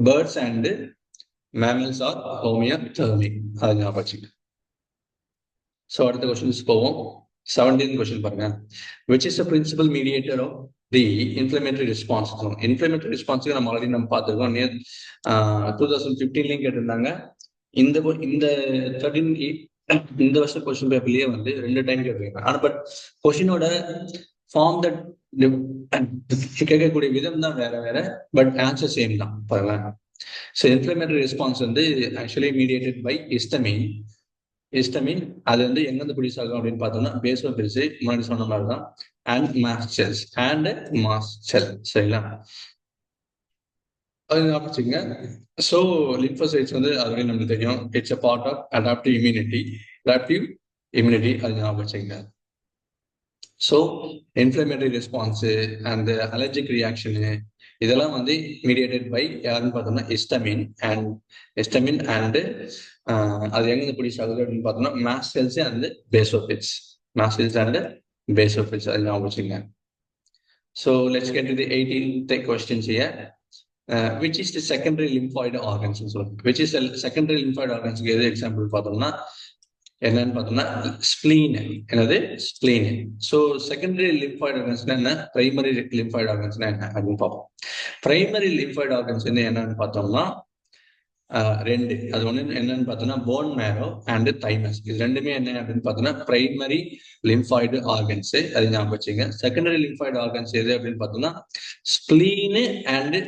birds and mammals are homeothermic. அது ஞாபகம் வச்சுக்கோங்க. ஸோ அடுத்த கொஸ்டின்ஸ் போவோம். 17th கொஸ்டின் பாருங்க. Which is the principal mediator of the inflammatory response? Inflammatory ரெஸ்பான்ஸுக்கு நம்ம ஆல்ரெடி பார்த்துருக்கோம். 2015 கேட்டிருந்தாங்க. இந்த 13 இந்த வருஷம் கொஸ்டின் பேப்பர்லயே வந்து 2 டைம் கேட்டிருக்காங்க. ஆனா பட் கொஸ்டினோட ஃபார்ம் தட் கேட்கக்கூடிய விதம் தான் வேற வேற, பட் ஆன்சர் சேம் தான். பாருங்க. ஸோ இன்ஃப்ளமேட்டரி ரெஸ்பான்ஸ் வந்து ஆக்சுவலி மீடியேட்டட் பை ஹிஸ்டமின். அது வந்து எங்கிருந்து ப்ரொடியூஸ் ஆகும் அப்படின்னு பார்த்தோம்னா பேசோஃபில்ஸ், முன்னாடி சொன்ன மாதிரி தான், அண்ட் மாஸ்ட் செல். சரிங்களா? அது ஞாபகம். ஸோ லிம்போசைட்ஸ் வந்து ஆல்ரெடி நமக்கு தெரியும். It's a part of adaptive immunity. அது ஞாபகம். ஸோ இன்ஃப்ளமேட்டரி ரெஸ்பான்ஸு அந்த அலர்ஜிக் ரியாக்ஷனு இதெல்லாம் வந்து மீடியேட்டட் பை யாருன்னு பார்த்தோம்னா ஹிஸ்டமின் அண்ட் அது எங்க ப்ரொடியூஸ் ஆகுது அப்படின்னு பார்த்தோம்னா மாஸ்ட் செல்ஸ் அண்ட் பேசோஃபில்ஸ். அது ஞாபகம். So let's get to the 18th questions here. Which is the secondary lymphoid organs? Which is the secondary lymphoid organs? எது எக்ஸாம்பிள் பார்த்தோம்னா என்னன்னு பார்த்தோம்னா ஸ்பிளீன். என்னது? ஸ்பிளீன். ஸோ செகண்டரி லிம்பாய்டு ஆர்கன்ஸ்னா என்ன, பிரைமரி லிம்பாய்டு ஆர்கன்ஸ்னா என்ன அப்படின்னு பார்ப்போம். பிரைமரி லிம்பாய்டு ஆர்கன்ஸ் வந்து என்னன்னு பார்த்தோம்னா 2. அது ஒன்று என்னன்னு பார்த்தோம்னா போன் மேரோ அண்ட் தைமஸ். இது ரெண்டுமே என்ன அப்படின்னு பார்த்தோம்னா பிரைமரி லிம்பாய்டு ஆர்கன்ஸ். அது ஞாபகம் வச்சுங்க. செகண்டரி லிம்பாய்டு ஆர்கன்ஸ் எது அப்படின்னு பார்த்தோம்னா ஸ்பிளீன் அண்ட்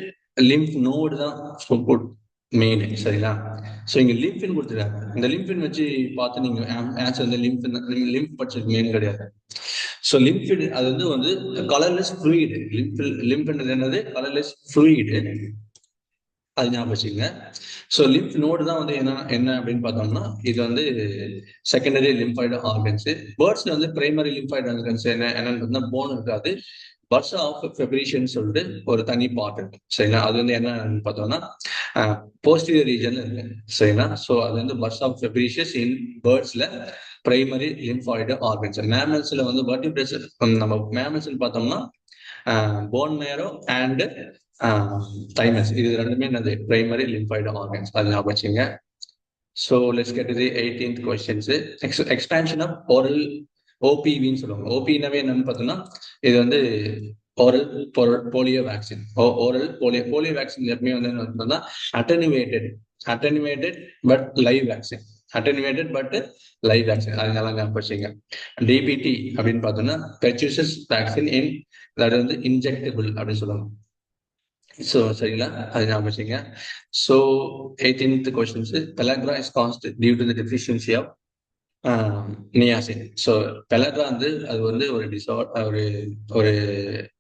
லிம்ப் நோடு தான் மெயின். சரிங்களா? ஸோ இங்க லிம்பின் கொடுத்துருக்காங்க. இந்த லிம்பின் வச்சு பார்த்து நீங்க ஆன்சர் வந்து லிம்ப் படிச்சதுக்கு மெயின் கிடையாது. ஸோ லிம்பிட் அது வந்து கலர்லெஸ் ஃப்ளூயிட். லிம்பின்றது என்னது? Colourless fluid. அது ஞாபகம் வச்சுக்கோங்க. ஸோ லிம்ப் நோடு தான் வந்து என்ன அப்படின்னு பார்த்தோம்னா இது வந்து செகண்டரி லிம்பாய்டு ஆர்கன்ஸ். பேர்ட்ஸ்ல வந்து பிரைமரி லிம்பாய்டு ஆர்கன்ஸ் என்னன்னு பார்த்தா போன் இருக்காது. பர்ஸ் ஆஃப் ஃபெப்ரிஷியன் சொல்லிட்டு ஒரு தனி பார்ட் இருக்கு. சரிங்களா? அது வந்து என்னன்னு பார்த்தோம்னா போஸ்டீரியர் ரீஜன் இருக்கு. சரிங்களா? ஸோ அது வந்து பர்ஸ் ஆஃப் ஃபெப்ரிஷியஸ் இன் பேர்ட்ஸ்ல பிரைமரி லிம்பாய்டு ஆர்கன்ஸ். மேமல்ஸ்ல வந்து வெர்டிபிரேட்ஸ் நம்ம மேமல்ஸ்ல பார்த்தோம்னா போன் மேரோ அண்ட் தைமஸ். இது ரெண்டுமே என்னது? Primary lymphoid organs. அது ஞாபகம் வச்சுங்க. So let's get to the 18th questions. Expansion of oral ஓபிவின்னு சொல்லுவாங்க. ஓபினாவே என்னன்னு பார்த்தோம்னா இது வந்து oral polio vaccine. Polio vaccine எப்பவுமே வந்து என்ன பார்த்தோம்னா அட்டனுவேட்டட் பட் லைவ் வேக்சின். அதனால ஞாபகம் வச்சுங்க. டிபிடி அப்படின்னு பார்த்தோம்னா பெர்டியூசஸ் வேக்சின் அது வந்து இன்ஜெக்டபிள் அப்படின்னு சொல்லுவாங்க. ஸோ சரிங்களா? அது ஞாபகம் வச்சுங்க. So 18th questions. Pellagra is caused due to the deficiency of niacin. So பெலக்ரா வந்து அது வந்து ஒரு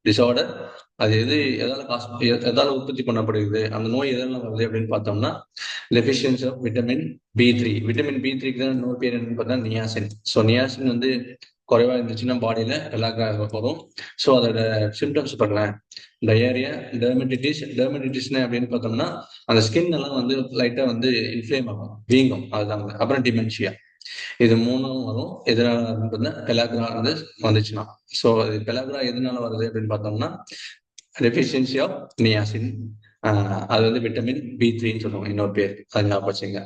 டிசார்டர். அது எதால உற்பத்தி பண்ணப்படுகிறது, அந்த நோய் எதெல்லாம் வருது அப்படின்னு பார்த்தோம்னா deficiency of vitamin B3. Vitamin B3க்கு தான் இன்னொரு பேர் என்னன்னு பார்த்தா நியாசின். ஸோ நியாசின் வந்து குறைவா இருந்துச்சுன்னா பாடியில பெலாக்ரா வரும். ஸோ அதோட சிம்டம்ஸ் பாருங்களேன். டயரியா, டெர்மடிட்டிஸ்னு அப்படின்னு பார்த்தோம்னா அந்த ஸ்கின் எல்லாம் வந்து லைட்டா வந்து இன்ஃப்ளேம் ஆகும், வீங்கும். அதுதான். அப்புறம் டிமென்ஷியா. இது மூணும் வரும். எதனால பெலாக்ரா வந்து வந்துச்சுன்னா. ஸோ பெலாக்ரா எதனால வருது அப்படின்னு பார்த்தோம்னா டெஃபிஷியன்சி ஆஃப் நியாசின். அது வந்து விட்டமின் B3ன்னு சொல்லுவாங்க இன்னொரு பேர். அது ஞாபகம் வச்சுங்க.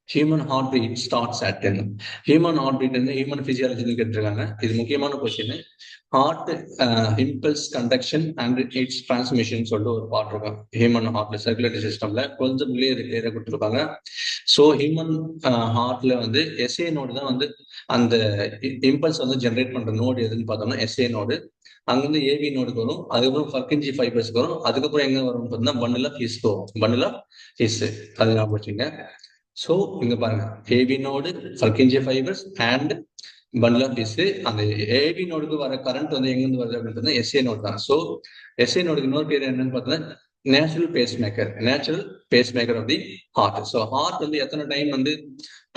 Human heart beat starts at 10. Human heart beat வந்து ஹியூமன் பிசியாலஜின்னு கேட்டிருக்காங்க. இது முக்கியமான question. Heart impulse conduction and it's transmission சொல்லிட்டு ஒரு பார்ட் இருக்கும் ஹியூமன் ஹார்ட்ல, சர்க்குலேட்டரி சிஸ்டம்ல. கொஞ்சம் கிளியரா கொடுத்துருப்பாங்க. ஸோ ஹியூமன் ஹார்ட்ல வந்து எஸ்ஏ நோடு தான் வந்து அந்த இம்பல்ஸ் வந்து ஜென்ரேட் பண்ற நோடு எதுன்னு பார்த்தோம்னா எஸ்ஏ நோடு. அங்கிருந்து ஏவி நோடுக்கு வரும், அதுக்கப்புறம் பர்கின்ஜி ஃபைபர்ஸ்க்கு வரும், அதுக்கப்புறம் எங்க வரும் பார்த்தீங்கன்னா பண்டில் ஆஃப் ஹிஸ். அது ஞாபகம் வச்சுங்க. ஸோ இங்க பாருங்க, AV node, Purkinje fibres and bundle of His. அந்த ஏபி நோடுக்கு வர கரண்ட் வந்து எங்கிருந்து வருது அப்படின்னு எஸ்ஏ நோட் தான். ஸோ எஸ்ஏ நோடுக்கு இன்னொரு பேர் என்னன்னு பார்த்தீங்கன்னா natural pacemaker. Natural pacemaker of the heart. So heart வந்து எத்தனை டைம் வந்து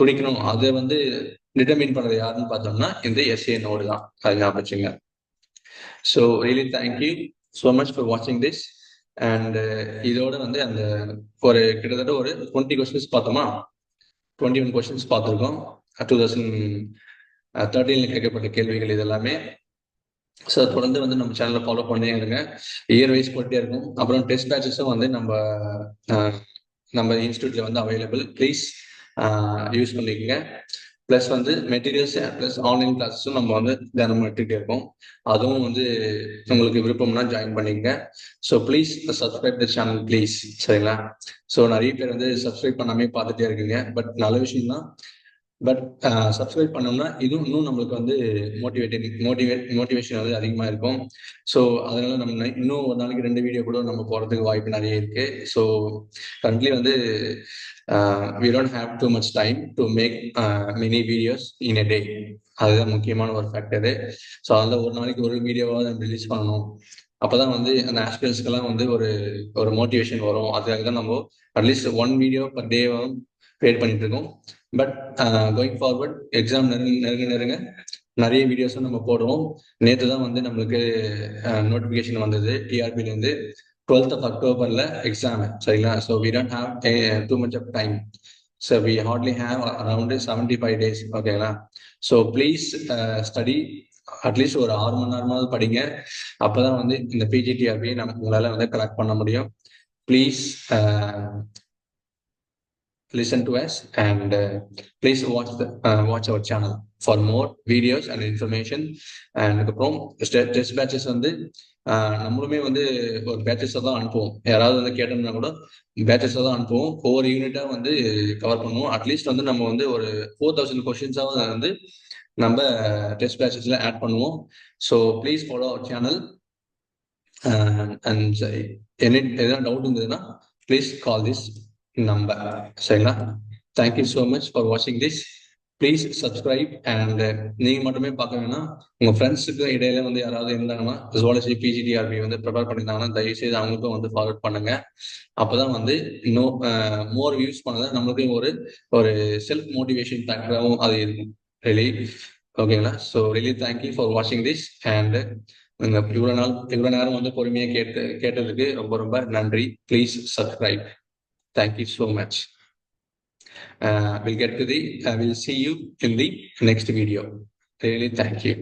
துடிக்கணும் அதை வந்து டிட்டர்மின் பண்றது யாருன்னு பார்த்தோம்னா இந்த எஸ்ஏ நோடு தான். அது ஞாபகம் வச்சுங்க. So really thank you so much for வாட்சிங் திஸ். அண்ட் இதோட வந்து அந்த ஒரு கிட்டத்தட்ட ஒரு 20 கொஸ்டின்ஸ் பார்த்தோமா, 21 கொஸ்டின்ஸ் பார்த்துருக்கோம். 2013 கேட்கப்பட்ட கேள்விகள் இது எல்லாமே. ஸோ தொடர்ந்து வந்து நம்ம சேனலை ஃபாலோ பண்ணி இருங்க. இயர் வைஸ் போயிட்டே இருக்கும். அப்புறம் டெஸ்ட் பேட்சஸும் வந்து நம்ம இன்ஸ்டியூட்ல வந்து அவைலபிள். ப்ளீஸ் யூஸ் பண்ணிக்கோங்க. ப்ளஸ் வந்து மெட்டீரியல்ஸ் ப்ளஸ் ஆன்லைன் கிளாஸஸும் நம்ம வந்து தினமும் எடுத்துகிட்டே இருக்கோம். அதுவும் வந்து உங்களுக்கு விருப்பம்னா ஜாயின் பண்ணிக்கங்க. So please subscribe the channel please. சரிங்களா? ஸோ நிறைய பேர் வந்து சப்ஸ்கிரைப் பண்ணாமே பார்த்துட்டே இருக்கீங்க. பட் நல்ல விஷயம் தான். பட் சப்ஸ்கிரைப் பண்ணோம்னா இதுவும் இன்னும் நம்மளுக்கு வந்து மோட்டிவேஷன் வந்து அதிகமாக இருக்கும். ஸோ அதனால நம்ம இன்னும் ஒரு நாளைக்கு 2 வீடியோ கூட நம்ம போகிறதுக்கு வாய்ப்பு நிறைய இருக்கு. ஸோ கரண்ட்லி வந்து we don't have too much time to make many videos in a day. அதுதான் முக்கியமான ஒரு ஃபேக்டரு. ஸோ அதில் ஒரு நாளைக்கு ஒரு வீடியோவாக நம்ம ரிலீஸ் பண்ணணும். அப்போதான் வந்து அந்த ஆஸ்பிரன்ஸ்க்கெல்லாம் வந்து ஒரு மோட்டிவேஷன் வரும். அதுக்காக தான் நம்ம அட்லீஸ்ட் 1 வீடியோ பர் டேவும் கிரியேட் பண்ணிட்டு இருக்கோம். பட் கோயிங் ஃபார்வர்ட் எக்ஸாம் நெருங்க நிறைய வீடியோஸும் நம்ம போடுவோம். நேற்று தான் வந்து நம்மளுக்கு நோட்டிஃபிகேஷன் வந்தது டிஆர்பிலேருந்து 12th of October எக்ஸாம். சரிங்களா? So we don't have too much of time. So we hardly have around 75 days. ஓகேங்களா? So please study. அட்லீஸ்ட் ஒரு 6 மணி நேரமாவது படிங்க. அப்போதான் வந்து இந்த பிஜிடிஆர்பி உங்களால் வந்து கலெக்ட் பண்ண முடியும். Please listen to us and please watch our channel for more videos and information. And அப்புறம் டெஸ்ட் பேட்சஸ் வந்து நம்மளுமே வந்து ஒரு பேட்சஸை தான் அனுப்புவோம். யாராவது வந்து கேட்டோம்னா கூட பேட்சஸை தான் அனுப்புவோம். ஒவ்வொரு யூனிட்டாக வந்து கவர் பண்ணுவோம். அட்லீஸ்ட் வந்து நம்ம வந்து ஒரு 4000 கொஸ்டின்ஸாவது வந்து நம்ம டெஸ்ட் பேட்சஸில் ஆட் பண்ணுவோம். So please follow our channel. And எதனா டவுட் இருந்ததுன்னா ப்ளீஸ் கால் திஸ் நம்பர். சரிங்களா? தேங்க்யூ ஸோ மச் ஃபார் வாட்சிங் திஸ். Please subscribe. அண்ட் நீங்கள் மட்டுமே பார்க்க வேணாம், உங்கள் ஃப்ரெண்ட்ஸுக்கு இடையில வந்து யாராவது இருந்தாங்கன்னா ஜுவாலஜி பிஜிடிஆர்பி வந்து ப்ரிப்பேர் பண்ணியிருந்தாங்கன்னா தயவுசெய்து அவங்களுக்கும் வந்து ஃபார்வர்ட் பண்ணுங்க. அப்போதான் வந்து இன்னும் மோர் வியூஸ் பண்ணதான் நம்மளுக்கும் ஒரு செல்ஃப் மோட்டிவேஷன் ஃபேக்டராகவும் அது இருக்கும். ரியலி ஓகேங்களா? ஸோ ரியலி தேங்க்யூ ஃபார் வாட்சிங் திஸ். அண்ட் இவ்வளோ நேரம் வந்து பொறுமையாக கேட்டதுக்கு ரொம்ப ரொம்ப நன்றி. Please subscribe. Thank you so much. We'll see you in the next video. Really, thank you.